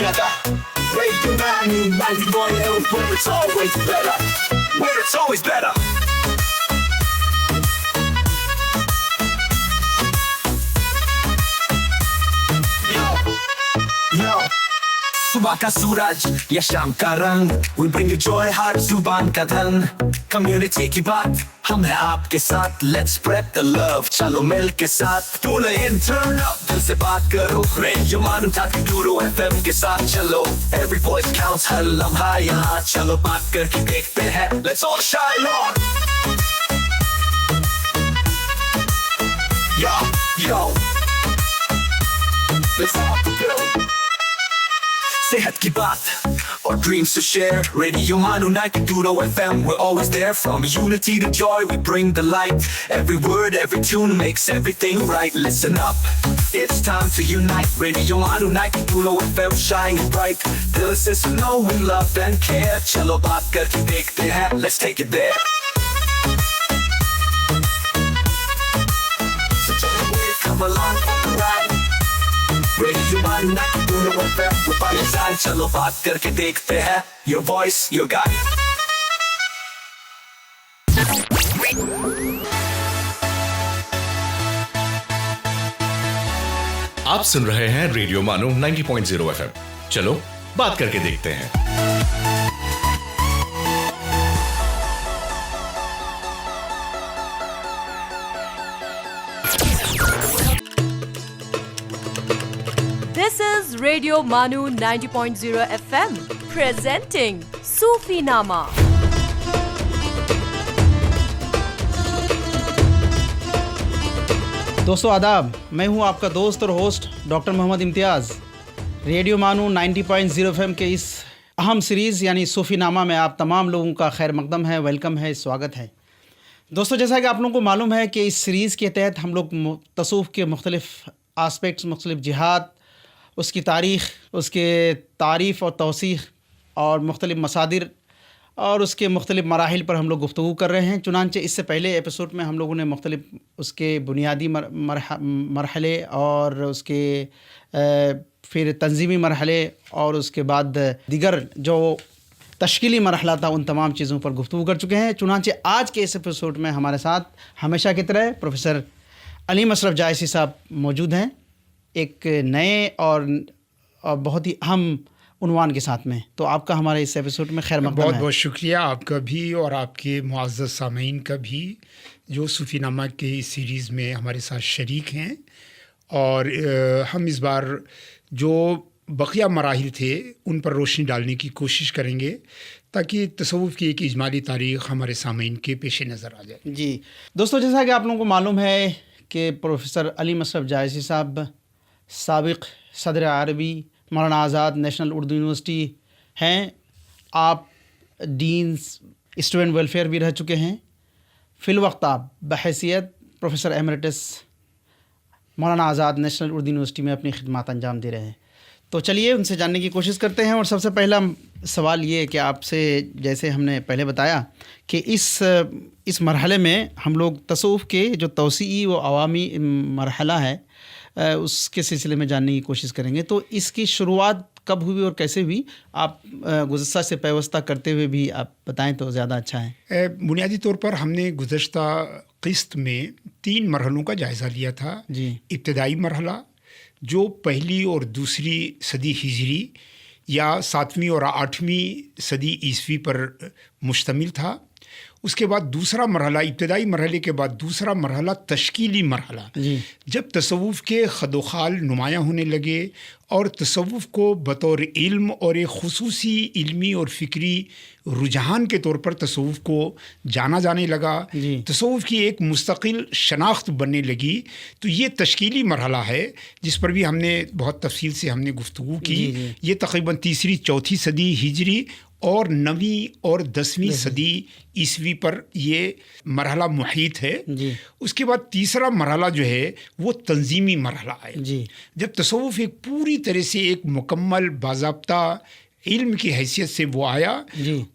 together. Radio 91 where it's always better. Where it's always better. Yo. सुबह का सूरज या शाम का रंग, we bring you joy हर जुबान का धन. Community की बात हम हैं आपके साथ, let's spread the love, चलो मिल के साथ. Tune in, turn up, दिल से बात करो. Radio Manu 92 FM के साथ चलो. Every voice counts, हर लम्हा यहाँ चलो. बात करके देखते हैं, let's all shine on. Yo, let's all go. सेहत की बात और dreams to share. Radio Manu 92 FM, we're always there. From unity to joy, we bring the light. Every word, every tune makes everything right. Listen up, it's time to unite. Radio Manu 92 FM, shining bright. Dill se suno, we love and care. Chalo baat karke dekhte hain, let's take it there. So come along for the ride. Radio Manu 92 FM, we're by your side. चलो बात करके देखते हैं. Your voice, your guide. आप सुन रहे हैं radio मानो 90.0 FM. चलो बात करके देखते हैं. This is Radio Manu 90.0 FM presenting Sufi Nama. दोस्तों आदाब, मैं हूं आपका दोस्त और होस्ट डॉक्टर मोहम्मद इम्तियाज़. रेडियो मानू 90.0 FM के इस अहम सीरीज़ यानी सूफ़ी नामा में आप तमाम लोगों का खैर मकदम है, वेलकम है, स्वागत है. दोस्तों, जैसा कि आप लोगों को मालूम है कि इस सीरीज़ के तहत हम लोग तसूफ़ के मुख्तलिफ़ आस्पेक्ट्स, मुख्तलिफ़ जिहाद, उसकी तारीख़, उसके तारीफ़ और तौसीख़ और मुख्तलिफ़ मसादिर और उसके मुख्तलिफ़ मराहिल पर हम लोग गुफ्तगू कर रहे हैं. चुनांचे इससे पहले एपिसोड में हम लोगों ने मुख्तलिफ़ उसके बुनियादी मरहले और उसके फिर तंज़ीमी मरहले और उसके बाद दिगर जो तश्कीली मरहला था उन तमाम चीज़ों पर गुफ्तगू कर चुके हैं. चुनांचे आज के इस एपिसोड में हमारे साथ हमेशा की तरह प्रोफेसर अलीम अशरफ जायसी साहब मौजूद हैं, एक नए और बहुत ही अहम उन्वान के साथ में. तो आपका हमारे इस एपिसोड में खैर मक़दम है. बहुत बहुत शुक्रिया आपका भी और आपके मुअज़्ज़ज़ सामीन का भी जो सूफ़ी नामा के इस सीरीज़ में हमारे साथ शरीक हैं. और हम इस बार जो बक़िया मराहिल थे उन पर रोशनी डालने की कोशिश करेंगे ताकि तसव्वुफ़ की एक इजमाली तारीख़ हमारे सामीन के पेश नज़र आ जाए. जी दोस्तों, जैसा कि आप लोगों को मालूम है कि प्रोफेसर अलीम अशरफ जायसी साहब साबिक़ सदर अरबी मौलाना आज़ाद नेशनल उर्दू यूनिवर्सिटी हैं. आप डीन स्टूडेंट वेलफेयर भी रह चुके हैं. फ़िलवक्त आप बहैसियत प्रोफेसर एमरिटस मौलाना आज़ाद नेशनल उर्दू यूनिवर्सिटी में अपनी खिदमत अंजाम दे रहे हैं. तो चलिए उनसे जानने की कोशिश करते हैं. और सबसे पहला सवाल ये है कि आपसे, जैसे हमने पहले बताया कि इस मरहले में हम लोग तसव्वुफ़ के जो तौसीई व अवामी मरहला है उसके सिलसिले में जानने की कोशिश करेंगे. तो इसकी शुरुआत कब हुई और कैसे हुई, आप गुज़श्ता से पैवस्ता करते हुए भी आप बताएं तो ज़्यादा अच्छा है. बुनियादी तौर पर हमने गुज़श्ता क़िस्त में 3 मरहलों का जायज़ा लिया था. जी. इब्तदाई मरहला जो पहली और दूसरी सदी हिजरी या 7वीं और 8वीं सदी ईस्वी पर मुश्तमिल था. उसके बाद दूसरा मरहला, इब्तदाई मरहले के बाद दूसरा मरहला तश्कीली मरहला, जब तसव्वुफ़ के खदोखाल नुमायाँ होने लगे और तसव्वुफ़ को बतौर इल्म और एक ख़ुसूसी इल्मी और फ़िक्री रुझान के तौर पर तसव्वुफ़ को जाना जाने लगा, तसव्वुफ़ की एक मुस्तकिल शनाख्त बनने लगी. तो ये तश्कीली मरहला है जिस पर भी हमने बहुत तफसील से हमने गुफ्तगू की. ये तक़रीबन 3री 4थी सदी हिजरी और 9वीं और 10वीं सदी ईस्वी पर ये मरहला मुहीत है. उसके बाद तीसरा मरहला जो है वो तंजीमी मरहला है, जब तसव्वुफ़ एक पूरी तरह से एक मुकम्मल बाज़ाब्ता इल्म की हैसियत से वो आया.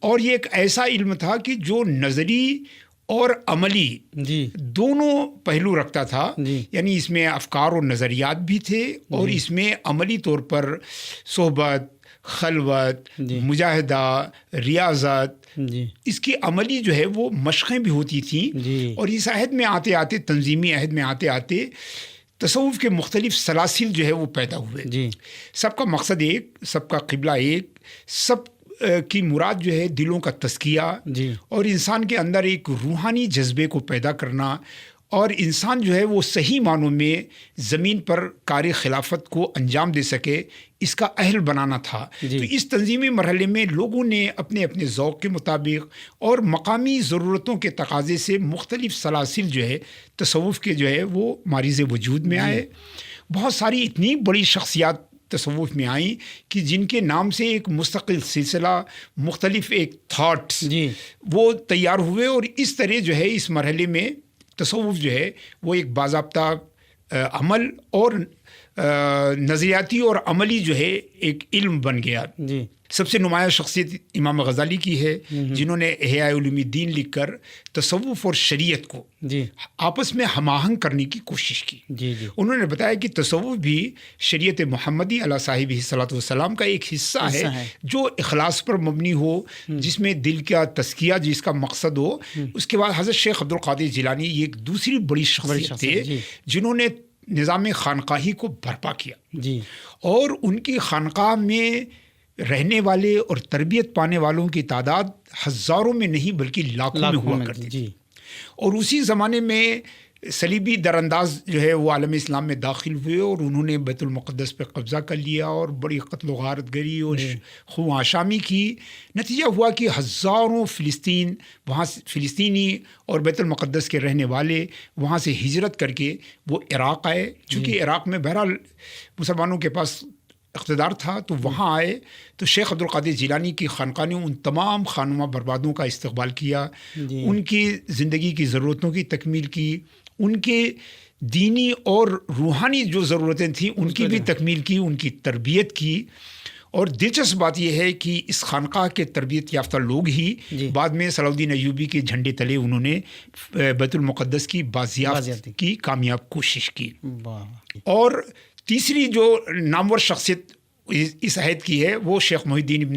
और ये एक ऐसा इल्म था कि जो नज़री और अमली दोनों पहलू रखता था. यानी इसमें अफकार और नज़रियात भी थे और इसमें अमली तौर पर सोहबत, خلوت، مجاہدہ، ریاضت، جی اس کی عملی جو ہے وہ مشقیں بھی ہوتی تھیں. جی. اور اس عہد میں آتے آتے، تنظیمی عہد میں آتے آتے تصوف کے مختلف سلاسل جو ہے وہ پیدا ہوئے. جی. سب کا مقصد ایک، سب کا قبلہ ایک، سب کی مراد جو ہے دلوں کا تزکیہ جی. اور انسان کے اندر ایک روحانی جذبے کو پیدا کرنا، اور انسان جو ہے وہ صحیح معنوں میں زمین پر کار خلافت کو انجام دے سکے، اس کا اہل بنانا تھا. جی. تو اس تنظیمی مرحلے میں لوگوں نے اپنے اپنے ذوق کے مطابق اور مقامی ضرورتوں کے تقاضے سے مختلف سلاسل جو ہے تصوف کے جو ہے وہ ماریز وجود میں آئے. بہت ساری اتنی بڑی شخصیات تصوف میں آئیں کہ جن کے نام سے ایک مستقل سلسلہ، مختلف ایک تھاٹس جی. وہ تیار ہوئے. اور اس طرح جو ہے اس مرحلے میں تصوف جو ہے وہ ایک باضابطہ عمل اور نظریاتی اور عملی جو ہے ایک علم بن گیا. جی. سب سے نمایاں شخصیت امام غزالی کی ہے، جنہوں نے احیاء علوم الدین لکھ کر تصوف اور شریعت کو جی آپس میں ہم آہنگ کرنے کی کوشش کی. جی. جی. انہوں نے بتایا کہ تصوف بھی شریعت محمدی علیہ صاحب صلاۃ والسلام کا ایک حصہ ہے جو اخلاص پر مبنی ہو، جس میں دل کا تزکیہ جس کا مقصد ہو. اس کے بعد حضرت شیخ عبد القادر جیلانی یہ ایک دوسری بڑی شخصیت تھے جنہوں نے نظام خانقاہی کو برپا کیا. جی. اور ان کی خانقاہ میں رہنے والے اور تربیت پانے والوں کی تعداد ہزاروں میں نہیں بلکہ لاکھوں میں ہوا کرتی تھی. اور اسی زمانے میں صلیبی درانداز جو ہے وہ عالم اسلام میں داخل ہوئے اور انہوں نے بیت المقدس پہ قبضہ کر لیا اور بڑی قتل و غارت گری اور خون آشامی کی. نتیجہ ہوا کہ ہزاروں فلسطینی اور بیت المقدس کے رہنے والے وہاں سے ہجرت کر کے وہ عراق آئے. چونکہ عراق میں بہرحال مسلمانوں کے پاس اقتدار تھا تو وہاں آئے. تو شیخ عبد القادر جیلانی کی خانقاہ نے ان تمام خانمہ بربادوں کا استقبال کیا، ان کی زندگی کی ضرورتوں کی تکمیل کی، ان کے دینی اور روحانی جو ضرورتیں تھیں ان کی بھی تکمیل کی، ان کی تربیت کی. اور دلچسپ بات یہ ہے کہ اس خانقاہ کے تربیت یافتہ لوگ ہی بعد میں صلاح الدین ایوبی کے جھنڈے تلے انہوں نے بیت المقدس کی بازیافت کی کامیاب کوشش کی. اور تیسری جو نامور شخصیت اس عہد کی ہے وہ شیخ محی الدین ابن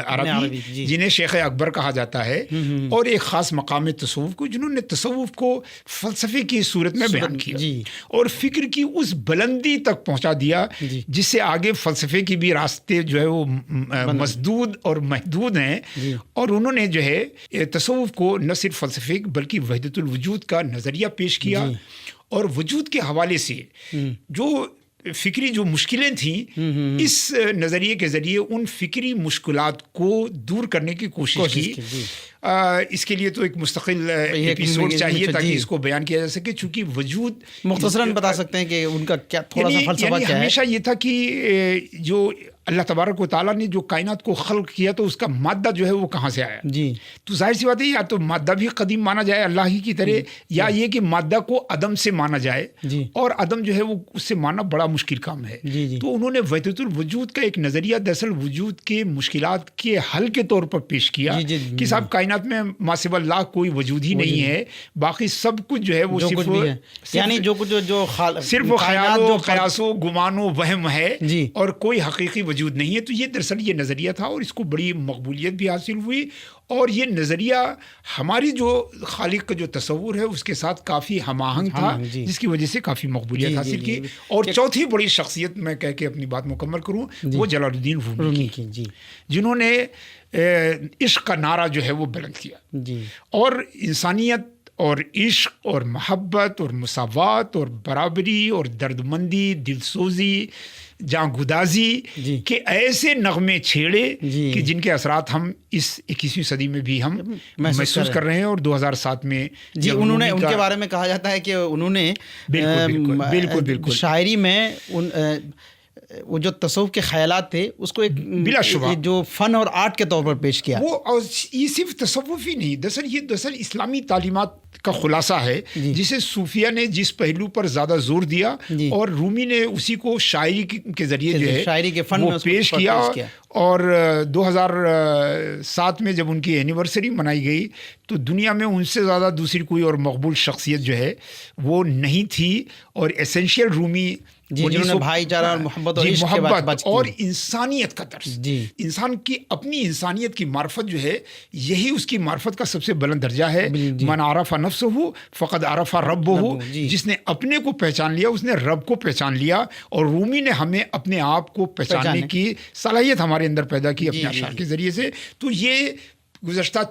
عربی، جنہیں شیخ اکبر کہا جاتا ہے، اور ایک خاص مقام تصوف کو جنہوں نے تصوف کو فلسفے کی صورت میں بیان کیا اور فکر کی اس بلندی تک پہنچا دیا جس سے آگے فلسفے کی بھی راستے جو ہے وہ مسدود اور محدود ہیں. اور انہوں نے جو ہے تصوف کو نہ صرف فلسفے بلکہ وحدت الوجود کا نظریہ پیش کیا. اور وجود کے حوالے سے جو فکری جو مشکلیں تھیں، اس نظریے کے ذریعے ان فکری مشکلات کو دور کرنے کی کوشش کی. اس کے لیے تو ایک مستقل ایپیسوڈ چاہیے تاکہ اس کو بیان کیا جا سکے، چونکہ وجود مختصراً بتا سکتے ہیں کہ ان کا کیا تھوڑا سا فلسفہ کیا ہے. ہمیشہ یہ تھا کہ جو اللہ تبارک و تعالیٰ نے جو کائنات کو خلق کیا تو اس کا مادہ جو ہے وہ کہاں سے آیا. جی. تو ظاہر سی بات ہے یا تو مادہ بھی قدیم مانا جائے اللہ ہی کی طرح، یا یہ کہ مادہ کو عدم سے مانا جائے، اور عدم جو ہے وہ اس سے مانا بڑا مشکل کام ہے. تو انہوں نے وحدت الوجود کا ایک نظریہ دراصل وجود کے مشکلات کے حل کے طور پر پیش کیا کہ صاحب کائنات میں ما سوى اللہ کوئی وجود ہی نہیں ہے، باقی سب کچھ جو ہے وہ صرف یعنی جو کچھ جو صرف خیال و قیاس و گمان و وہم ہے اور کوئی حقیقی وجود نہیں ہے. تو یہ دراصل یہ نظریہ تھا اور اس کو بڑی مقبولیت بھی حاصل ہوئی. اور یہ نظریہ ہماری جو خالق کا جو تصور ہے اس کے ساتھ کافی ہم آہنگ تھا، جس کی وجہ سے کافی مقبولیت حاصل کی. اور چوتھی بڑی شخصیت میں کہہ کے اپنی بات مکمل کروں وہ جلال الدین رومی کی، جنہوں نے عشق کا نعرہ جو ہے وہ بلند کیا اور انسانیت اور عشق اور محبت اور مساوات اور برابری اور درد مندی، دل سوزی، جاں گدازی کے ایسے نغمے چھیڑے کہ جن کے اثرات ہم اس 21ویں صدی میں بھی ہم محسوس کر رہے ہیں. اور 2007 میں انہوں نے، ان کے بارے میں کہا جاتا ہے کہ انہوں نے بالکل شاعری میں وہ جو تصوف کے خیالات تھے اس کو ایک بلا شبہ جو فن اور آرٹ کے طور پر پیش کیا. وہ یہ صرف تصوف ہی نہیں، دراصل اسلامی تعلیمات کا خلاصہ ہے جسے صوفیہ نے جس پہلو پر زیادہ زور دیا اور رومی نے اسی کو شاعری کے ذریعے جو ہے شاعری کے فن میں پیش کیا. اور 2007 میں جب ان کی اینیورسری منائی گئی تو دنیا میں ان سے زیادہ دوسری کوئی اور مقبول شخصیت جو ہے وہ نہیں تھی. اور ایسنشیل رومی जी, जिन्होंने भाईचारा और मोहब्बत और इश्क के बात मोहब्बत की। और इंसानियत का दर्स, जी। इंसान की अपनी इंसानियत की मार्फत जो है, यही उसकी मार्फत का सबसे बुलंद दर्जा है। जी। मन आरफा नफ्सहु फक़द आरफा रब्बहु, जी। जिसने अपने को पहचान लिया उसने रब को पहचान लिया। और रूमी ने हमें अपने आप को पहचानने की सलाहियत हमारे अंदर पैदा की अपने अशार के ज़रिए से। तो ये गुज़श्ता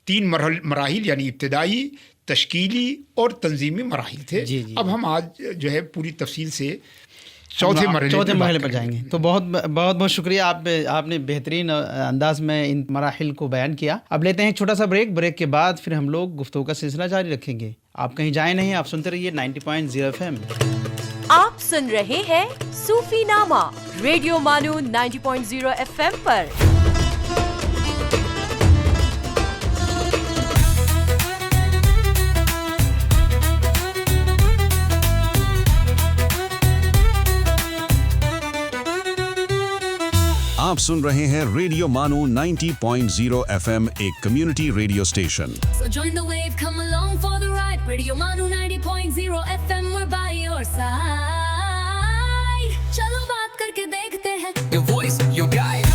3 मराहिल यानी इब्तिदाई, तश्कीली और तंजीमी मराहिल थे। अब हम आज जो है पूरी तफसील से चौथे मरहले पर जाएंगे। तो बहुत बहुत शुक्रिया, आपने बेहतरीन अंदाज में इन मराहिल को बयान किया। अब लेते हैं एक छोटा सा ब्रेक के बाद फिर हम लोग गुफ्तगू का सिलसिला जारी रखेंगे। आप कहीं जाए नहीं, आप सुनते रहिए 90.0 FM। आप सुन रहे हैं सूफी नामा रेडियो मानू 90.0 FM पर। आप सुन रहे हैं रेडियो मानू 90.0 FM, एक community radio station. So join the wave, come along for the ride. Radio Manu 90.0 FM, we're by your side. चलो बात करके देखते हैं. Your voice, your guide.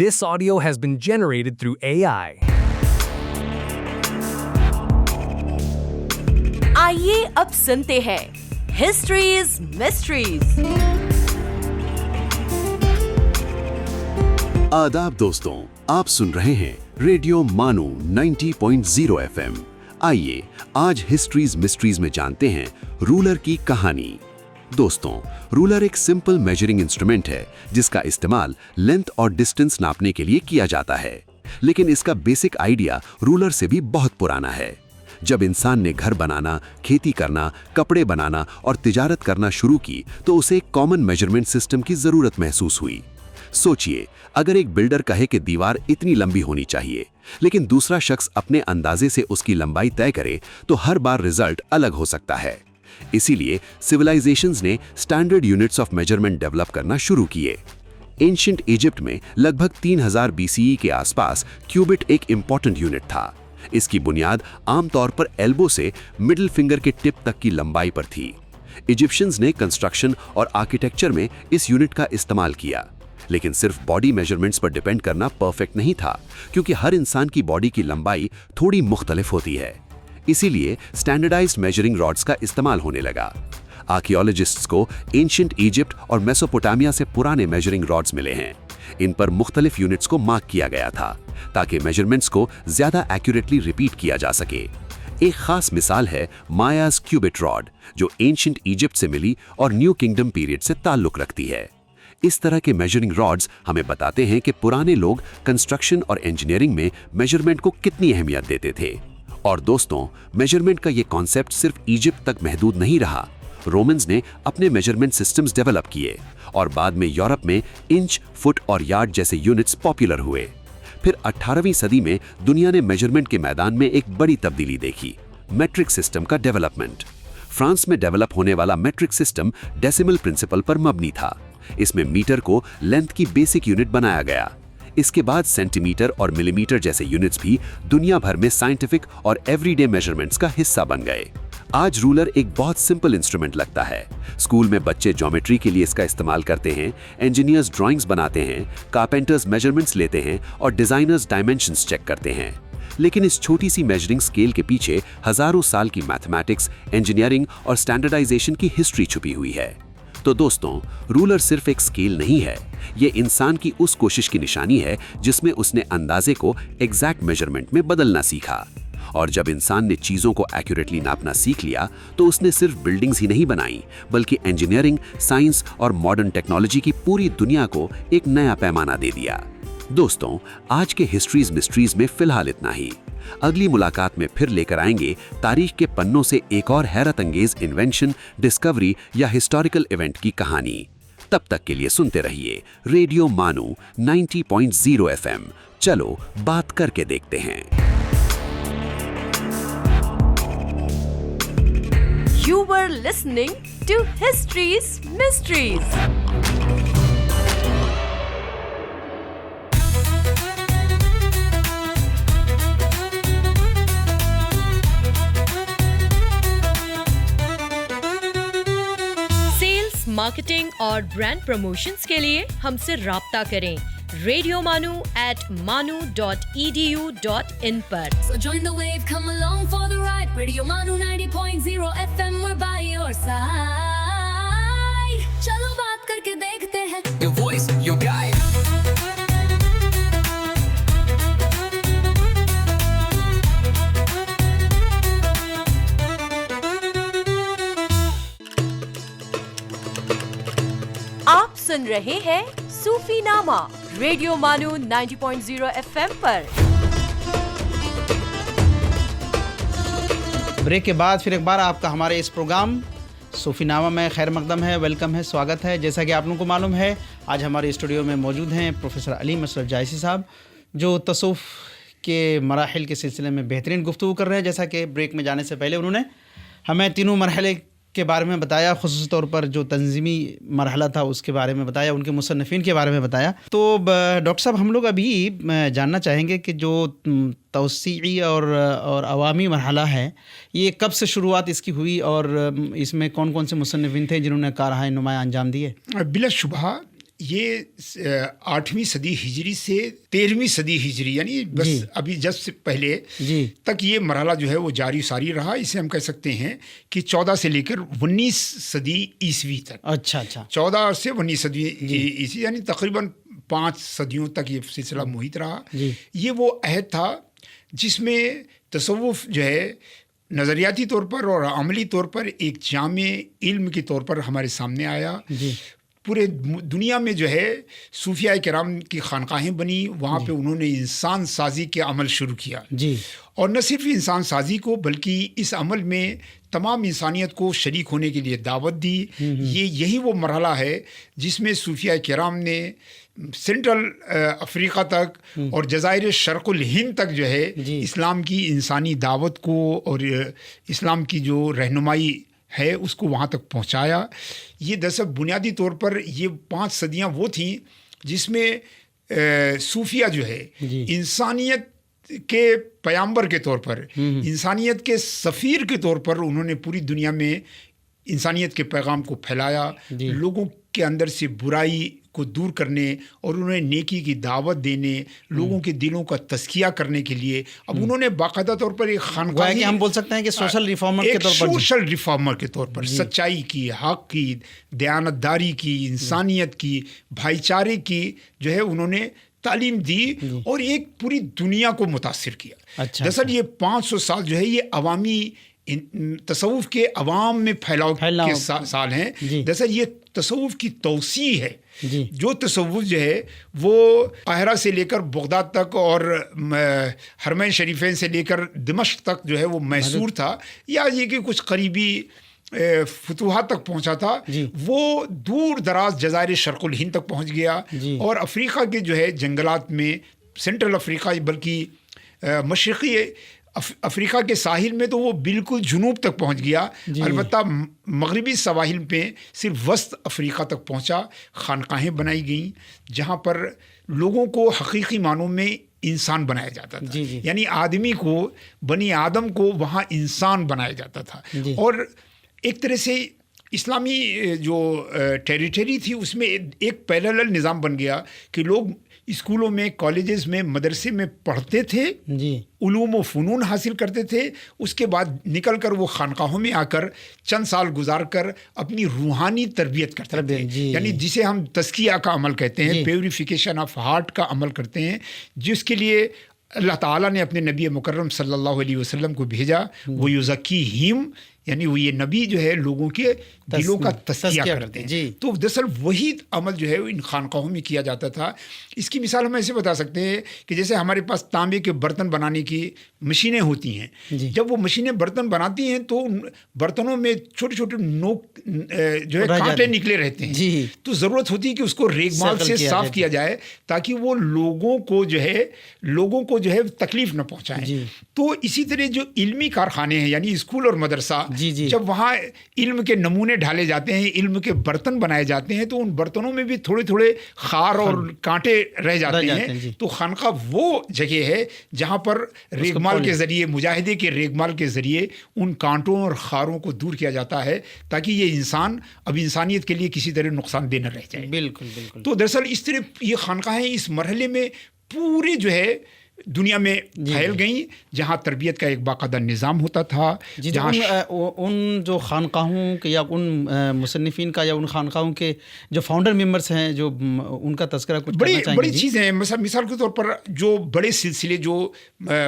This audio has been generated through AI. आइए अब सुनते हैं हिस्ट्रीज मिस्ट्रीज। आदाब दोस्तों, आप सुन रहे हैं रेडियो मानू 90.0 FM। आइए आज हिस्ट्रीज मिस्ट्रीज में जानते हैं रूलर की कहानी। दोस्तों, रूलर एक सिंपल मेजरिंग इंस्ट्रूमेंट है जिसका इस्तेमाल लेंथ और डिस्टेंस नापने के लिए किया जाता है। लेकिन इसका बेसिक आइडिया रूलर से भी बहुत पुराना है। जब इंसान ने घर बनाना, खेती करना, कपड़े बनाना और तिजारत करना शुरू की तो उसे एक कॉमन मेजरमेंट सिस्टम की जरूरत महसूस हुई। सोचिए, अगर एक बिल्डर कहे कि दीवार इतनी लंबी होनी चाहिए, लेकिन दूसरा शख्स अपने अंदाजे से उसकी लंबाई तय करे, तो हर बार रिजल्ट अलग हो सकता है। इसीलिए सिविलाइजेशंस ने standard units of measurement develop करना शुरू किए। एंशिएंट इजिप्ट में लगभग 3000 BCE के आसपास क्यूबिट एक इंपॉर्टेंट यूनिट था। इसकी बुनियाद आमतौर पर एल्बो से मिडिल फिंगर के टिप तक की लंबाई पर थी। इजिप्शियंस ने कंस्ट्रक्शन और आर्किटेक्चर में इस यूनिट का इस्तेमाल किया, लेकिन सिर्फ बॉडी मेजरमेंट्स पर डिपेंड करना परफेक्ट नहीं था, क्योंकि हर इंसान की बॉडी की लंबाई थोड़ी मुख्तलिफ होती है। इसीलिए स्टैंडर्डाइज्ड मेजरिंग रॉड्स का इस्तेमाल होने लगा। आर्कियोलॉजिस्ट्स को एंशिएंट इजिप्ट और मेसोपोटामिया से पुराने मेजरिंग रॉड्स मिले हैं। इन पर मुख्तलिफ यूनिट्स को मार्क किया गया था ताकि मेजरमेंट्स को ज्यादा एक्यूरेटली रिपीट किया जा सके। एक खास मिसाल है मायाज क्यूबिट रॉड, जो एंशिएंट इजिप्ट से मिली और न्यू किंगडम पीरियड से ताल्लुक रखती है। इस तरह के मेजरिंग रॉड्स हमें बताते हैं कि पुराने लोग कंस्ट्रक्शन और इंजीनियरिंग में मेजरमेंट को कितनी अहमियत देते थे। और दोस्तों, मेजरमेंट का ये कॉन्सेप्ट सिर्फ इजिप्ट तक महदूद नहीं रहा। रोमन्स ने अपने मेजरमेंट सिस्टम्स डेवलप किए और बाद में यूरोप में इंच, फुट और यार्ड जैसे यूनिट्स पॉपुलर हुए। फिर 18वीं सदी में दुनिया ने मेजरमेंट के मैदान में एक बड़ी तब्दीली देखी, मेट्रिक सिस्टम का डेवलपमेंट। फ्रांस में डेवलप होने वाला मेट्रिक सिस्टम डेसिमल प्रिंसिपल पर मबनी था। इसमें मीटर को लेंथ की बेसिक यूनिट बनाया गया। इसके बाद सेंटीमीटर और मिलीमीटर जैसे यूनिट्स भी दुनिया भर में साइंटिफिक और एवरीडे मेजरमेंट्स का हिस्सा बन गए। आज रूलर एक बहुत सिंपल इंस्ट्रूमेंट लगता है। स्कूल में बच्चे ज्योमेट्री के लिए इसका इस्तेमाल करते हैं, इंजीनियर्स ड्राइंग्स बनाते हैं, कारपेंटर्स मेजरमेंट्स लेते हैं और डिजाइनर्स डायमेंशंस चेक करते हैं। लेकिन इस छोटी सी मेजरिंग स्केल के पीछे हजारों साल की मैथमेटिक्स, इंजीनियरिंग और स्टैंडर्डाइजेशन की हिस्ट्री छुपी हुई है। तो दोस्तों, रूलर सिर्फ एक स्केल नहीं है, ये इंसान की उस कोशिश की निशानी है जिसमें उसने अंदाजे को एग्जैक्ट मेजरमेंट में बदलना सीखा। और जब इंसान ने चीजों को एक्यूरेटली नापना सीख लिया तो उसने सिर्फ बिल्डिंग्स ही नहीं बनाई, बल्कि इंजीनियरिंग, साइंस और मॉडर्न टेक्नोलॉजी की पूरी दुनिया को एक नया पैमाना दे दिया। दोस्तों, आज के हिस्ट्रीज मिस्ट्रीज में फिलहाल इतना ही। अगली मुलाकात में फिर लेकर आएंगे तारीख के पन्नों से एक और हैरत अंगेज इन्वेंशन, डिस्कवरी या हिस्टोरिकल इवेंट की कहानी। तब तक के लिए सुनते रहिए रेडियो मानू 90.0 FM। चलो बात करके देखते हैं। You were listening to History's Mysteries. Marketing और ब्रांड प्रमोशंस के लिए हमसे राब्ता करें radiomanu@manu.edu.in पर। So join the wave, come along for the ride. Radio Manu 90.0 FM, we're by your side. चलो बात करके देखते हैं. Your voice, your guide. आप सुन रहे हैं सूफी नामा रेडियो मानू 90.0 FM पर। ब्रेक के बाद फिर एक बार आपका हमारे इस प्रोग्राम सूफीनामा में खैर मकदम है, वेलकम है, स्वागत है। जैसा कि आप लोगों को मालूम है, आज हमारे स्टूडियो में मौजूद हैं प्रोफेसर अलीम अशरफ जायसी साहब, जो तसव्वुफ़ के मराहिल के सिलसिले में बेहतरीन गुफ्तगू कर रहे हैं। जैसा कि ब्रेक में जाने से पहले उन्होंने हमें तीनों मरहले के बारे में बताया, ख़ुसूस तौर पर जो तंज़ीमी मरहला था उसके बारे में बताया, उनके मुसन्निफ़ीन के बारे में बताया। तो डॉक्टर साहब, हम लोग अभी जानना चाहेंगे कि जो तवसीई और अवामी मरहला है, ये कब से शुरुआत इसकी हुई और इसमें कौन कौन से मुसन्निफ़ीन थे जिन्होंने कारहाय नुमाया अंजाम दिए? बिलाशुबहा ये 8वीं सदी हिजरी से 13वीं सदी हिजरी, यानी बस अभी जस्ट से पहले तक ये मरहला जो है वो जारी सारी रहा। इसे हम कह सकते हैं कि 14 से लेकर 19 सदी ईसवी तक। अच्छा 14 से 19 सदी ईसवी, यानी तकरीबन 5 सदियों तक ये सिलसिला मुहित रहा। ये वो अहद था जिसमें तसव्वुफ़ जो है नज़रियाती तौर पर और अमली तौर पर एक जामे इल्म के तौर पर हमारे सामने आया। पूरे दुनिया में जो है सूफिया किराम की खानकाहें बनी, वहाँ पे उन्होंने इंसान साजी के अमल शुरू किया और न सिर्फ इंसान साजी को बल्कि इस अमल में तमाम इंसानियत को शरीक होने के लिए दावत दी। यही वो मरहला है जिसमें सूफिया किराम ने सेंट्रल अफ्रीका तक और जज़ायर शर्क़ुल हिंद तक जो है इस्लाम की इंसानी दावत को और इस्लाम की जो रहनुमाई है उसको वहाँ तक पहुँचाया। ये दरअसल बुनियादी तौर पर ये 5 सदियाँ वो थीं जिसमें सूफिया जो है इंसानियत के पैगंबर के तौर पर, इंसानियत के सफ़ीर के तौर पर उन्होंने पूरी दुनिया में इंसानियत के पैगाम को फैलाया, लोगों के अंदर से बुराई को दूर करने और उन्हें नेकी की दावत देने, लोगों के दिलों का तज़किया करने के लिए अब उन्होंने बाकायदा तौर पर एक खानकाह, हम बोल सकते हैं कि सोशल रिफॉर्मर के तौर पर, सोशल रिफॉर्मर के तौर पर सच्चाई की, हक़ की, दयानतदारी की, इंसानियत की, भाईचारे की जो है उन्होंने तालीम दी और एक पूरी दुनिया को मुतासिर किया। दरअसल ये 500 साल जो है ये अवामी तसव्वुफ़ के अवाम में फैलाव के साल हैं। दरअसल ये तसव्वुफ़ की तौसी है। जो तसव्वुफ़ जो है वो काहिरा से लेकर बगदाद तक और हरमैन शरीफैन से लेकर दिमश्क तक जो है वो मैसूर था, या ये कि कुछ करीबी फतूहात तक पहुंचा था, वो दूर दराज जज़ायर शर्क़ुल हिंद तक पहुंच गया और अफ्रीका के जो है जंगलात में, सेंट्रल अफ्रीका बल्कि मशरक़ी अफ्रीका के साहिल में तो वो बिल्कुल जुनूब तक पहुंच गया। अलबत्ता मगरबी सवाहिल में सिर्फ वस्त अफ्रीका तक पहुंचा। खानकाहें बनाई गईं जहां पर लोगों को हकीकी मानों में इंसान बनाया जाता था, यानी आदमी को, बनी आदम को वहाँ इंसान बनाया जाता था। और एक तरह से इस्लामी जो टेरिटरी थी उसमें एक पैरेलल निज़ाम बन गया कि लोग स्कूलों में, कॉलेजेस में, मदरसे में पढ़ते थे, उलूम व फ़नून हासिल करते थे, उसके बाद निकल कर वो खानकाहों में आकर चंद साल गुजार कर अपनी रूहानी तरबियत करते थे, यानी जिसे हम तज़किया का अमल कहते हैं, प्यूरिफिकेशन ऑफ हार्ट का अमल करते हैं, जिसके लिए अल्लाह ताला ने अपने नबी मुकर्रम सल्लल्लाहु अलैहि वसल्लम को भेजा। वो युज़क्कीहिम, यानी वो ये नबी जो है लोगों के दिलों का तस्किया करते हैं। तो दरअसल वही अमल जो है इन खानकाहों में किया जाता था। इसकी मिसाल हम ऐसे बता सकते हैं कि जैसे हमारे पास तांबे के बर्तन बनाने की मशीनें होती हैं, जब वो मशीनें बर्तन बनाती हैं तो उन बर्तनों में छोटे छोटे नोक जो है कांटे निकले रहते हैं, तो ज़रूरत होती है कि उसको रेगमाल से साफ़ किया जाए ताकि वो लोगों को जो है तकलीफ़ न पहुँचाएँ। तो इसी तरह जो इल्मी कारखाने हैं, यानी स्कूल और मदरसा, जब वहाँ इल्म के नमूने ढाले जाते हैं, इल्म के बर्तन बनाए जाते हैं, तो उन बर्तनों में भी थोड़े थोड़े खार और कांटे रह जाते हैं। तो खानका वो जगह है जहाँ पर रेगमाल के ज़रिए, मुजाहिदे के रेगमाल के ज़रिए उन कांटों और खारों को दूर किया जाता है, ताकि ये इंसान अब इंसानियत के लिए किसी तरह नुकसानदेह न रह जाए। बिल्कुल बिल्कुल। तो दरअसल इस तरह ये खानकाहें इस मरहले में पूरी जो है दुनिया में फैल गई, जहाँ तरबियत का एक बाकायदा निज़ाम होता था। जहाँ उन जो खानकाहों के या उन मुसन्निफिन का या उन खानकाहों के जो फाउंडर मेंबर्स हैं, जो उनका तज़किरा कुछ करना चाहेंगे? बड़ी चीज़ें हैं। मिसाल के तौर पर जो बड़े सिलसिले जो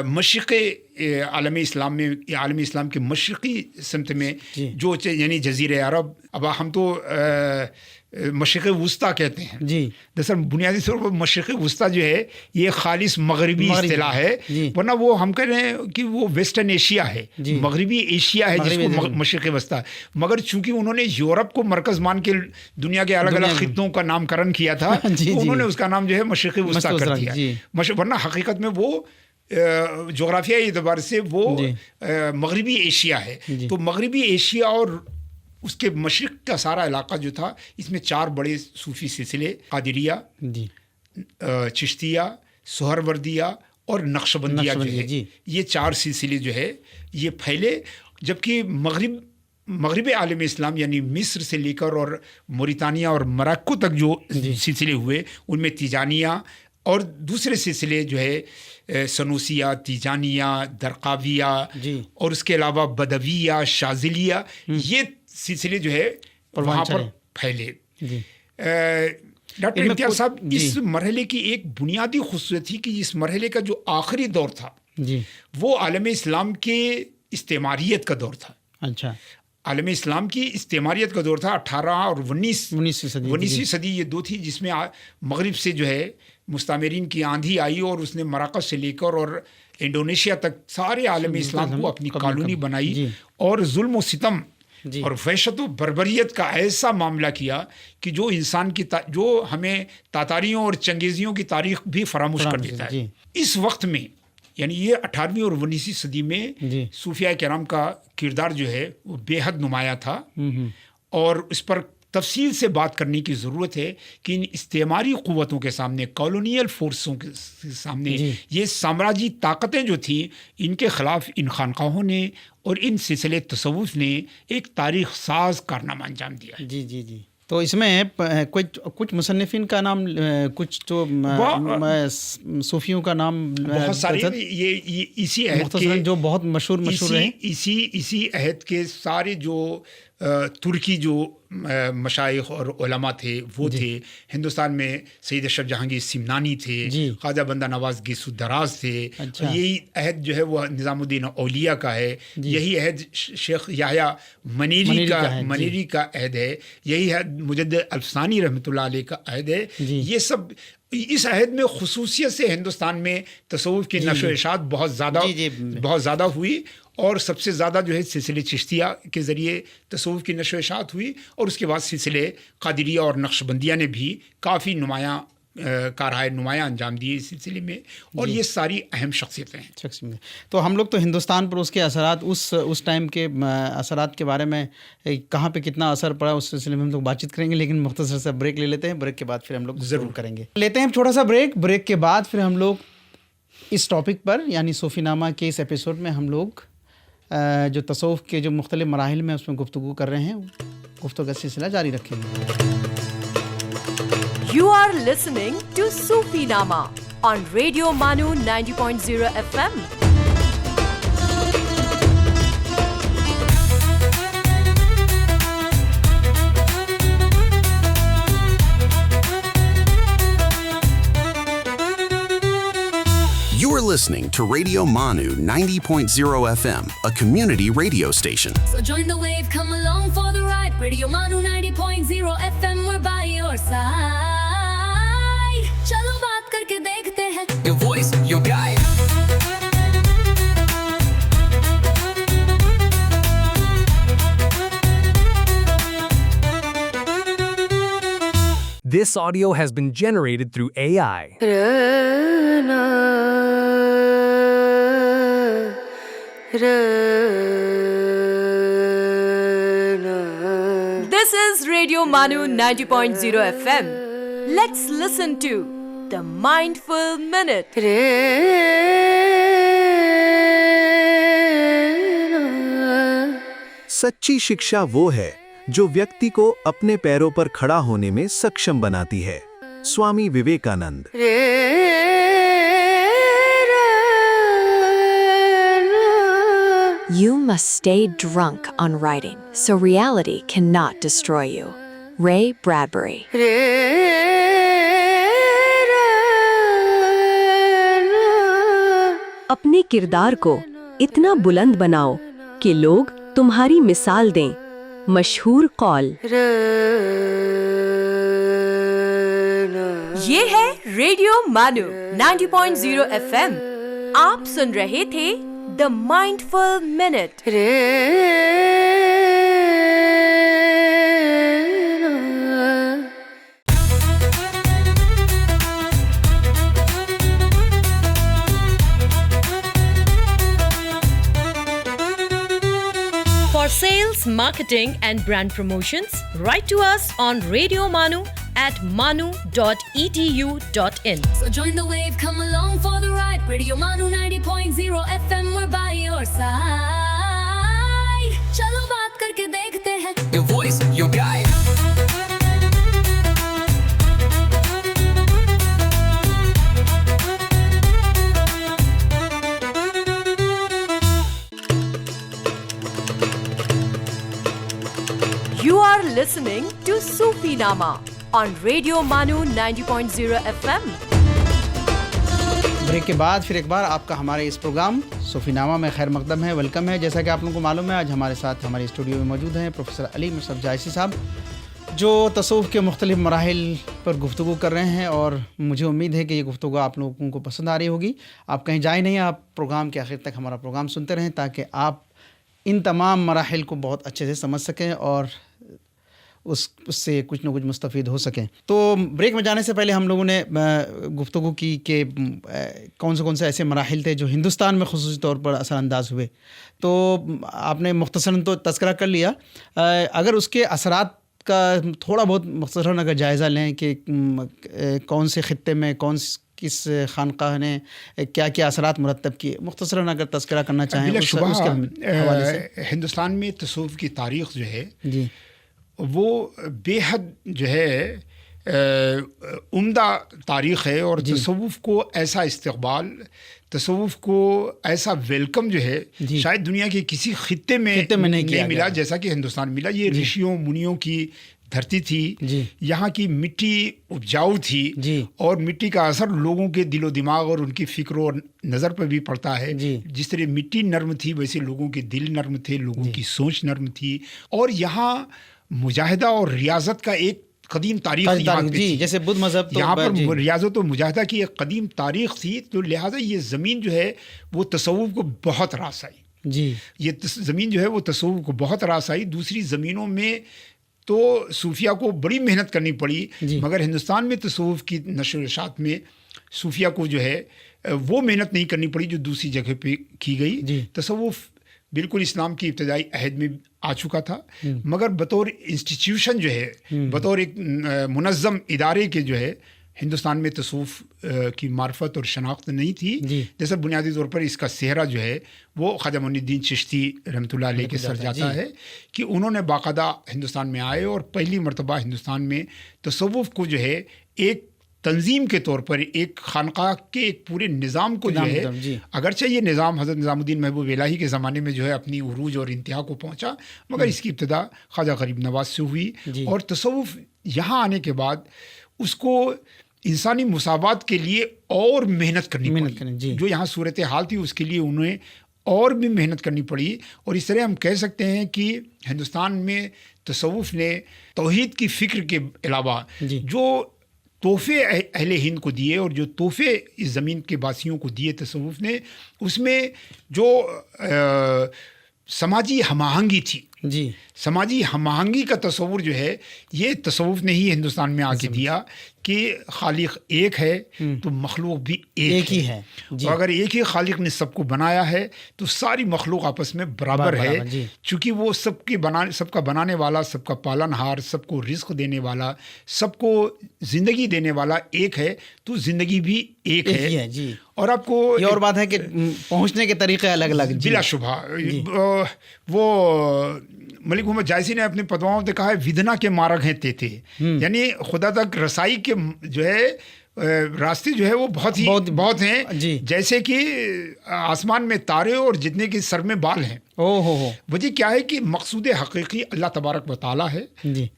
मशरिक़ आलम इस्लाम में, आलम इस्लाम के मशरिक़ी सिमत में जो यानी जज़ीरे अरब, अब हम तो मशरिक़ वुस्ता कहते हैं जी। दरअसल बुनियादी तौर पर मशरिक़ वुस्ता जो है ये खालिस मगरबी इस्तिलाह है, वरना वो हम कह रहे हैं कि वो वेस्टर्न एशिया है, मगरबी एशिया है जिसको मशरिक़ वुस्ता। मगर चूंकि उन्होंने यूरोप को मरकज़ मान के दुनिया के अलग अलग खित्तों का नामकरण किया था, तो उन्होंने उसका नाम जो है मशरिक़ वुस्ता कर दिया। वरना हकीकत में वो जोग्राफियाई एतबार से वो मगरबी एशिया है। तो मगरबी एशिया और उसके मशरिक़ का सारा इलाका जो था, इसमें 4 बड़े सूफ़ी सिलसिले, कादिरिया, चिश्तिया, सोहरवर्दिया और नक्शबंदिया जो है, ये 4 सिलसिले जो है ये फैले। जबकि मगरिब आलम इस्लाम यानी मिस्र से लेकर और मोरितानिया और मोरक्को तक जो सिलसिले हुए, उनमें तिजानिया और दूसरे सिलसिले जो है सनूसिया, तिजानिया, दरकाविया और उसके अलावा बदविया, शाजिलिया, ये सिलसिले जो है वहाँ पर फैले। डॉक्टर इम्तियाज़ साहब, इस मरहले की एक बुनियादी खूबसूरत थी कि इस मरहले का जो आखिरी दौर था वो आलम इस्लाम के इस्तेमारियत का दौर था। अच्छा, आलम इस्लाम की इस्तेमारियत का दौर था। 18 और 19वीं सदी ये 2 थी, जिसमें मगरिब से जो है मुस्तामरीन की आंधी आई और उसने मराकश से लेकर और इंडोनेशिया तक सारे आलम इस्लाम को अपनी कॉलोनी बनाई और जुल्म व सितम और वहशत व बर्बरियत का ऐसा मामला किया कि जो इंसान की जो हमें तातारियों और चंगेजियों की तारीख भी फरामोश कर देता है। इस वक्त में यानी ये 18वीं और 19वीं सदी में सूफिया किराम का किरदार जो है वो बेहद नुमाया था। और इस पर तफसील से बात करने की ज़रूरत है कि इन इस्तेमारी क़ुव्वतों के सामने, कॉलोनियल फोर्सों के सामने, ये साम्राज्यी ताकतें जो थी, इनके ख़िलाफ़ इन खानकाहों ने और इन सिलसिले तसव्वुफ़ ने एक तारीख़ साज कारनामा अंजाम दिया। जी। तो इसमें कुछ मुसन्निफिन का नाम, कुछ तो सूफियों का नाम बहुत सारे, ये इसी अहद के जो बहुत मशहूर हैं, इसी अहद के सारे जो तुर्की जो मशाइख और उलमा थे वो थे। हिंदुस्तान में सैयद अशरफ जहांगीर सिमनानी थे, ख्वाजा बंदा नवाज गिसु दराज थे। अच्छा। यही अहद जो है वो निज़ामुद्दीन औलिया का है। यही अहद शेख याह्या मनीरी का अहद है। यही अहद मुजद्दिद अल्फसानी रहमतुल्लाह अलैह का अहद है। ये सब इस अहद में खुसूसियत से हिंदुस्तान में तसव्वुफ़ की नशो इशात बहुत ज़्यादा हुई और सबसे ज़्यादा जो है सिलसिले चिश्तिया के ज़रिए तसव्वुफ़ की नशो इशात हुई और उसके बाद सिलसिले कादिरिया और नक्शबंदिया ने भी काफ़ी नुमाया अंजाम दिए इस सिलसिले में। और ये सारी अहम शख्सियतें हैं। तो हम लोग तो हिंदुस्तान पर उसके असरात, उस टाइम के असरात के बारे में कहाँ पे कितना असर पड़ा उस सिलसिले में हम लोग बातचीत करेंगे, लेकिन मुख्तसर सा ब्रेक ले लेते हैं। ब्रेक के बाद फिर हम लोग ज़रूर करेंगे। लेते हैं छोटा सा ब्रेक के बाद फिर हम लोग इस टॉपिक पर यानी सूफीनामा के इस एपिसोड में हम लोग जो तसव्वुफ़ के जो मुख्तलिफ मराहिल में उसमें गुफ्तगू कर रहे हैं, गुफ्तगू का सिलसिला जारी रखेंगे। You are listening to Sufinama on Radio Manu 90.0 FM. You are listening to Radio Manu 90.0 FM, a community radio station. So join the wave, come along for the ride. Radio Manu 90.0 FM, we're by your side. चलो बात करके देखते हैं. Your voice, your guide. This audio has been generated through AI. Radio Manu 90.0 FM. Let's listen to the Mindful Minute. सच्ची शिक्षा वो है जो व्यक्ति को अपने पैरों पर खड़ा होने में सक्षम बनाती है। Swami Vivekananda. You must stay drunk on writing, so reality cannot destroy you. Ray Bradbury. अपने किरदार को इतना बुलंद बनाओ कि लोग तुम्हारी मिसाल दें। मशहूर कौल। ये है रेडियो मानू 90.0 FM। आप सुन रहे थे the mindful minute. For sales, marketing and brand promotions, write to us on Radio Manu at manu.edu.in. So join the wave, come along for the ride. Radio Manu 90.0 FM, we're by your side. चलो बात करके देखते हैं. Your voice, your guide. You are listening to Sufi Nama on Radio Manu 90.0 FM. Break के बाद फिर एक बार आपका हमारे इस प्रोग्राम सूफीनामा में खैर मकदम है, वेलकम है। जैसा कि आप लोगों को मालूम है, आज हमारे साथ हमारे स्टूडियो में मौजूद हैं प्रोफेसर अली मुशर्रफ जायसी साहब, जो तसव्वुफ़ के मुख्तलिफ मराहिल पर गुफ्तगू कर रहे हैं और मुझे उम्मीद है कि ये गुफ्तगू आप लोगों को पसंद आ रही होगी। आप कहीं जाए नहीं, आप प्रोग्राम के आखिर तक हमारा प्रोग्राम सुनते रहें ताकि आप इन तमाम मराहिल को बहुत अच्छे से समझ सकें और उससे कुछ न कुछ मुस्तफ़ीद हो सकें। तो ब्रेक में जाने से पहले हम लोगों ने गुफ्तगू की कि कौन से ऐसे मराहिल थे जो हिंदुस्तान में ख़ुसूसी तौर पर असरानंदाज हुए। तो आपने मुख्तसरन तो तज़किरा कर लिया, अगर उसके असरात का थोड़ा बहुत मुख्तसरन अगर जायज़ा लें कि कौन से ख़ित्ते में किस खानक़ाह ने क्या क्या असरात मुरतब किए, मुख्तसरन अगर तज़किरा करना चाहें उसके हवाले से। हिंदुस्तान में तसव्वुफ़ की तारीख़ जो है जी वो बेहद जो है उम्दा तारीख़ है और तसव्वुफ़ को ऐसा इस्तक़बाल, तसव्वुफ़ को ऐसा वेलकम जो है शायद दुनिया के किसी ख़ित्ते में नहीं मिला जैसा कि हिंदुस्तान मिला। ये ऋषियों मुनियों की धरती थी, यहाँ की मिट्टी उपजाऊ थी और मिट्टी का असर लोगों के दिलो दिमाग और उनकी फ़िक्र और नज़र पर भी पड़ता है। जिस तरह मिट्टी नर्म थी वैसे लोगों के दिल नर्म थे, लोगों की सोच नर्म थी और यहाँ मुजाहिदा और रियाजत का एक कदीम तारीख़ यहाँ पे थी। जैसे बुद्ध मज़हब तो यहाँ पर रियाजत और मुजाहिदा की एक कदीम तारीख़ थी, तो लिहाजा ये ज़मीन जो है वो तसव्वुफ़ को बहुत रास आई। ये ज़मीन जो है वो तसव्वुफ़ को बहुत रास आई। दूसरी ज़मीनों में तो सूफिया को बड़ी मेहनत करनी पड़ी, मगर हिंदुस्तान में तसव्वुफ़ की नशर व इशाअत में सूफिया को जो है वो मेहनत नहीं करनी पड़ी जो दूसरी जगह पे की गई। तसव्वुफ़ बिल्कुल इस्लाम की इब्तदाई अहद में आ चुका था, मगर बतौर इंस्टीट्यूशन जो है, बतौर एक मुनज़्ज़म इदारे के जो है हिंदुस्तान में तसव्वुफ़ की मार्फत और शनाख्त नहीं थी। जैसे बुनियादी तौर पर इसका सेहरा जो है वो ख्वाजा मोइनुद्दीन चिश्ती रहमतुल्लाह अलैह के सर जाता है कि उन्होंने बाकायदा हिंदुस्तान में आए और पहली मरतबा हिंदुस्तान में तसव्वुफ़ को जो है एक तंजीम के तौर पर एक खानक़ाह के एक पूरे निज़ाम को जो है, अगरचे ये निज़ाम हज़रत निज़ामुद्दीन महबूब इलाही के ज़माने में जो है अपनी उरूज और इंतहा को पहुँचा, मगर इसकी इब्तिदा ख्वाजा गरीब नवाज से हुई और तसव्वुफ़ यहाँ आने के बाद उसको इंसानी मुसावात के लिए और मेहनत करनी पड़ी। जो यहाँ सूरत हाल थी उसके लिए उन्हें और भी मेहनत करनी पड़ी और इस तरह हम कह सकते हैं कि हिंदुस्तान में तसव्वुफ़ ने तौहीद की फ़िक्र के अलावा जो तोहफ़े अहले हिंद को दिए और जो तोहफ़े इस ज़मीन के वासियों को दिए तसव्वुफ़ ने, उसमें जो समाजी हम आहंगी थी, जी, समाजी हम आहंगी का तस्वुर जो है ये तसव्वुफ ने ही हिंदुस्तान में आके दिया कि खालिक एक है तो मखलूक भी एक ही है। तो अगर एक ही खालिक ने सबको बनाया है तो सारी मखलूक आपस में बराबर है, चूँकि वो सबका बनाने वाला, सबका पालनहार, सबको रिस्क देने वाला, सबको ज़िंदगी देने वाला एक है, तो ज़िंदगी भी एक है जी। और आपको ये और बात है कि पहुंचने के तरीके अलग अलग। बिलाशुबा वो मलिक मोहम्मद जायसी ने अपने पदवाओं में कहा है विधना के मार्ग हैं तेथे, यानी खुदा तक रसाई के जो है रास्ते जो है वो बहुत हैं, जैसे कि आसमान में तारे और जितने के सर में बाल हैं। वजह क्या है कि मकसूद हकीकी अल्लाह तबारक व तआला है।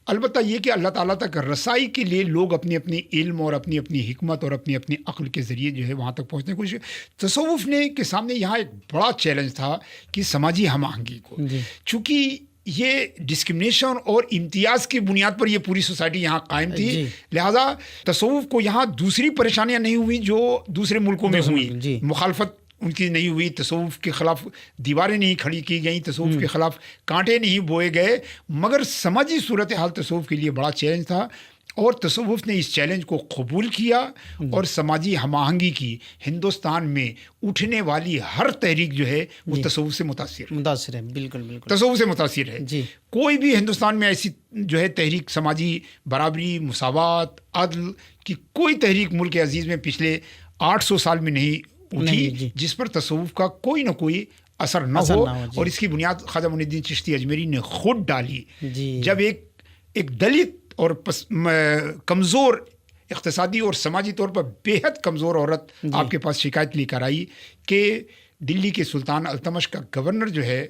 अलबत्ता ये कि अल्लाह ताला तक रसाई के लिए लोग अपनी अपनी इल्म और अपनी अपनी हिकमत और अपनी अपनी अक्ल के ज़रिए जो है वहाँ तक पहुँचने की कोशिश। तसव्वुफ ने के सामने यहाँ एक बड़ा चैलेंज था कि समाजी हम आहंगी को, चूँकि ये डिस्क्रिमिनेशन और इम्तियाज़ की बुनियाद पर ये पूरी सोसाइटी यहाँ कायम थी, लिहाजा तसव्वुफ को यहाँ दूसरी परेशानियाँ नहीं हुई जो दूसरे मुल्कों में हुई। मुखालफत उनकी नहीं हुई, तसव्वुफ के ख़िलाफ़ दीवारें नहीं खड़ी की गई, तसव्वुफ के ख़िलाफ़ कांटे नहीं बोए गए, मगर समाजी सूरत हाल तसव्वुफ के लिए बड़ा चैलेंज था और तसव्वुफ ने इस चैलेंज को कबूल किया और समाजी हम आहंगी की हिंदुस्तान में उठने वाली हर तहरीक जो है वो तसव्वुफ से मुतासिर है। बिल्कुल तसव्वुफ से मुतासिर है जी। कोई भी हिंदुस्तान में ऐसी जो है तहरीक समाजी बराबरी, मुसावात, अदल की कोई तहरीक मुल्क अजीज़ में पिछले 800 साल में नहीं उठी जिस पर तसव्वुफ का कोई ना कोई असर न हो और इसकी बुनियाद ख्वाजा मुइनुद्दीन चिश्ती अजमेरी ने खुद डाली। जब एक दलित और कमज़ोर इक़्तिसादी और समाजी तौर पर बेहद कमज़ोर औरत आपके पास शिकायत लेकर आई कि दिल्ली के सुल्तान अल्तमश का गवर्नर जो है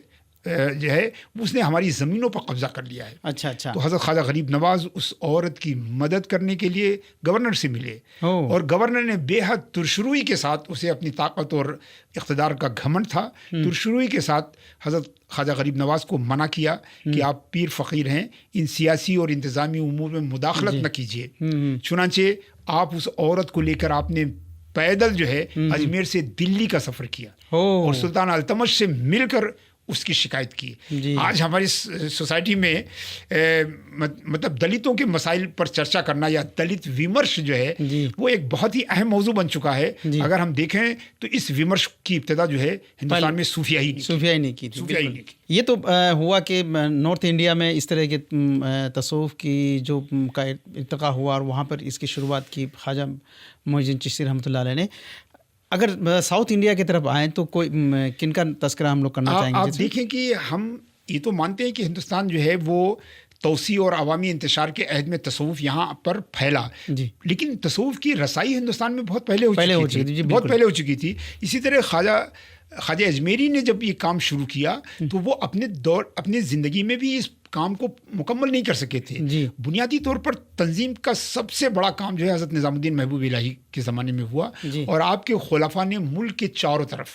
उसने हमारी ज़मीनों पर कब्ज़ा कर लिया है। अच्छा। तो हज़रत ख्वाजा गरीब नवाज़ उस औरत की मदद करने के लिए गवर्नर से मिले और गवर्नर ने बेहद तुरशुरूई के साथ, उसे अपनी ताकत और इक़्तिदार का घमंड था, तुरशुरूई के साथ हज़रत ख्वाजा गरीब नवाज़ को मना किया कि आप पीर फ़कीर हैं, इन सियासी और इंतज़ामी उमूर में मुदाखलत न कीजिए। चुनांचे आप उस औरत को लेकर आपने पैदल जो है अजमेर से दिल्ली का सफ़र किया और सुल्तान अल्तमश से मिलकर उसकी शिकायत की। आज हमारी सोसाइटी में मतलब दलितों के मसाइल पर चर्चा करना या दलित विमर्श जो है वो एक बहुत ही अहम मौजू बन चुका है। अगर हम देखें तो इस विमर्श की इब्तिदा जो है हिंदुस्तान में सूफिया ही नहीं की। ये तो हुआ कि नॉर्थ इंडिया में इस तरह के तसव्वुफ की जो का इर्तिका हुआ और वहाँ पर इसकी शुरुआत की ख्वाजा मुइनुद्दीन चिश्ती रहमतुल्लाह अलैह ने। अगर साउथ इंडिया की तरफ आएँ तो कोई किनका तस्करा हम लोग करना चाहेंगे? आप देखें कि हम ये तो मानते हैं कि हिंदुस्तान जो है वो तौसी और अवामी इंतशार के अहद में तसव्वुफ यहाँ पर फैला, लेकिन तसव्वुफ की रसाई हिंदुस्तान में बहुत पहले हो चुकी थी। इसी तरह ख्वाजा अजमेरी ने जब ये काम शुरू किया तो वो अपनी ज़िंदगी में भी इस काम को मुकम्मल नहीं कर सके थे। बुनियादी तौर पर तंजीम का सबसे बड़ा काम जो है हज़रत निज़ामुद्दीन महबूब इलाही के ज़माने में हुआ और आपके खुलफा ने मुल्क के चारों तरफ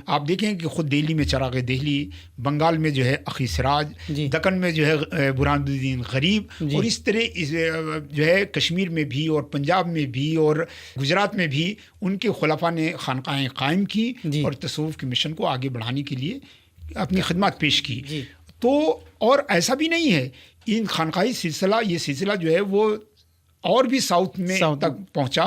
आप देखें कि ख़ुद दिल्ली में चराग़ दिल्ली, बंगाल में जो है अखी सिराज, दक्कन में जो है बुरहानुद्दीन गरीब और इस तरह जो है कश्मीर में भी और पंजाब में भी और गुजरात में भी उनके खुलफा ने खानकाहें कायम की और तसव्वुफ के मिशन को आगे बढ़ाने के लिए अपनी खिदमत पेश की। तो और ऐसा भी नहीं है, इन खानकाही ये सिलसिला जो है वो और भी साउथ में तक पहुंचा।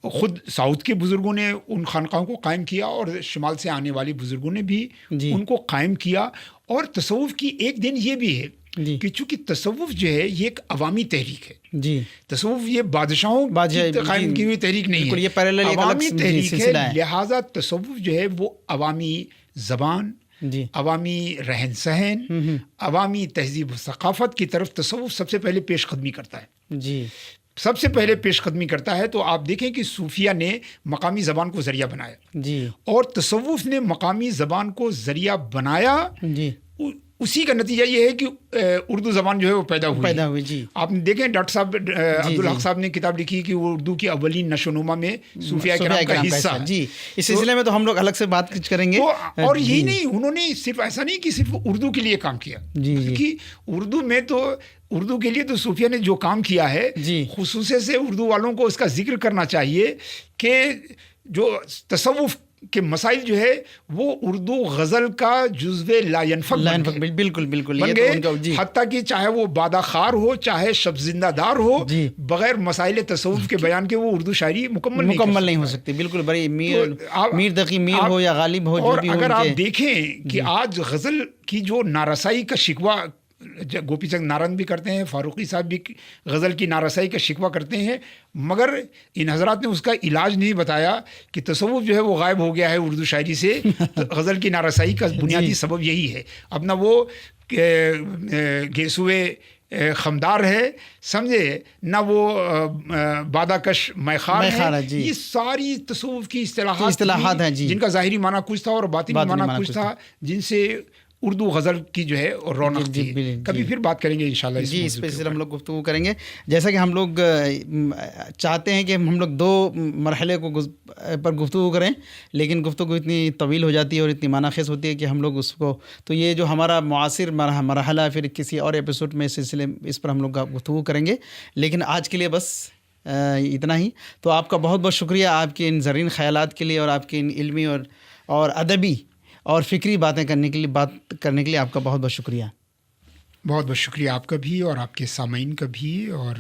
खुद साउथ के बुज़ुर्गों ने उन खानकाहों को कायम किया और शुमाल से आने वाले बुज़ुर्गों ने भी उनको कायम किया। और तसव्वुफ की एक दिन ये भी है कि चूँकि तसव्वुफ जो है ये एक अवामी तहरीक है। तसव्वुफ ये बादशाहों कायम की हुई तहरीक नहीं है, अवामी तहरीक है। लिहाजा तसव्वुफ जो है वो अवामी ज़बान, अवामी रहन सहन, अवामी तहजीब सकाफ़त की तरफ तसव्वुफ सबसे पहले पेशकदमी करता है। सबसे पहले पेशकदमी करता है। तो आप देखें कि सूफिया ने मकामी ज़बान को ज़रिया बनाया और तसव्वुफ ने मकामी ज़बान को ज़रिया बनाया। उसी का नतीजा ये है कि उर्दू ज़बान जो है वो पैदा हुई। आपने देखें डॉक्टर साहब अब्दुल हक साहब ने किताब लिखी कि वो उर्दू की अव्वलीन नशोनुमा में सूफिया किराम का हिस्सा है। इस सिलसिले में तो हम लोग अलग से बात करेंगे। और यही नहीं, उन्होंने सिर्फ ऐसा नहीं कि सिर्फ उर्दू के लिए काम किया, क्योंकि उर्दू में तो उर्दू के लिए तो सूफिया ने जो काम किया है खुसूसे से उर्दू वालों को उसका जिक्र करना चाहिए कि जो तसव्वुफ کے مسائل جو ہے وہ اردو غزل کا جزو لا ينفک بالکل بالکل بن گئے، حتیٰ کہ چاہے وہ بادہ خار ہو چاہے شب زندہ دار ہو، بغیر مسائل تصوف کے بیان کے وہ اردو شاعری مکمل نہیں ہو سکتی. بالکل بڑی میر تقی میر ہو یا غالب ہو. اور اگر آپ دیکھیں کہ آج غزل کی جو نارسائی کا شکوہ گوپی چند نارنگ بھی کرتے ہیں، فاروقی صاحب بھی غزل کی نارسائی کا شکوہ کرتے ہیں، مگر ان حضرات نے اس کا علاج نہیں بتایا کہ تصوف جو ہے وہ غائب ہو گیا ہے اردو شاعری سے. غزل کی نارسائی کا بنیادی سبب یہی ہے. اب نہ وہ گیسوئے خمدار ہے سمجھے، نہ وہ بادہ کش میخار ہے. یہ ساری تصوف کی اصطلاحات ہیں جن کا ظاہری معنی کچھ تھا اور باطنی معنی کچھ تھا، جن سے اردو غزل کی جو ہے رونق تھی. کبھی پھر بات کریں گے انشاءاللہ اس پہ ہم لوگ گفتگو کریں گے. جیسا کہ ہم لوگ چاہتے ہیں کہ ہم لوگ 2 مرحلے کو پر گفتگو کریں، لیکن گفتگو اتنی طویل ہو جاتی ہے اور اتنی معنی خیز ہوتی ہے کہ ہم لوگ اس کو تو یہ جو ہمارا معاصر مرحلہ پھر کسی اور ایپیسوڈ میں سلسلے اس پر ہم لوگ گفتگو کریں گے. لیکن آج کے لیے بس اتنا ہی. تو آپ کا بہت بہت شکریہ آپ کے ان زرین خیالات کے لیے اور آپ کے ان علمی اور ادبی اور فکری بات کرنے کے لیے آپ کا بہت بہت شکریہ. بہت بہت شکریہ آپ کا بھی اور آپ کے سامعین کا بھی، اور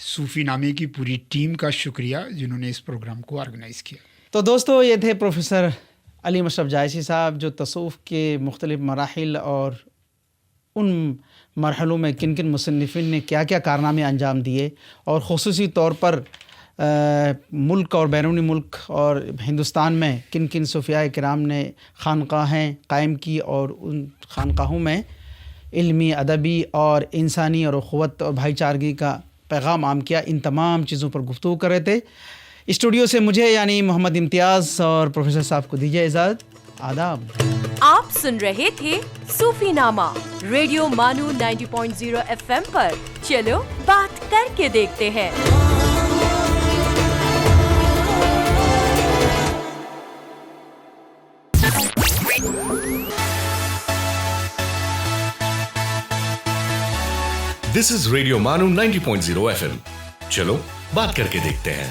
صوفی نامے کی پوری ٹیم کا شکریہ جنہوں نے اس پروگرام کو آرگنائز کیا. تو دوستو، یہ تھے پروفیسر علی مشرف جائشی صاحب، جو تصوف کے مختلف مراحل اور ان مرحلوں میں کن کن مصنفین نے کیا کیا کارنامے انجام دیے، اور خصوصی طور پر ملک اور بیرونی ملک اور ہندوستان میں کن کن صوفیاء کرام نے خانقاہیں قائم کی اور ان خانقاہوں میں علمی، ادبی اور انسانی اور اخوت اور بھائی چارگی کا پیغام عام کیا. ان تمام چیزوں پر گفتگو کر رہے تھے. اسٹوڈیو سے مجھے یعنی محمد امتیاز اور پروفیسر صاحب کو دیجیے اجازت. آداب. آپ سن رہے تھے صوفی نامہ ریڈیو مانو 90.0 FM پر. چلو بات کر کے دیکھتے ہیں. This is Radio Manu 90.0 FM. چلو بات کر کے دیکھتے ہیں.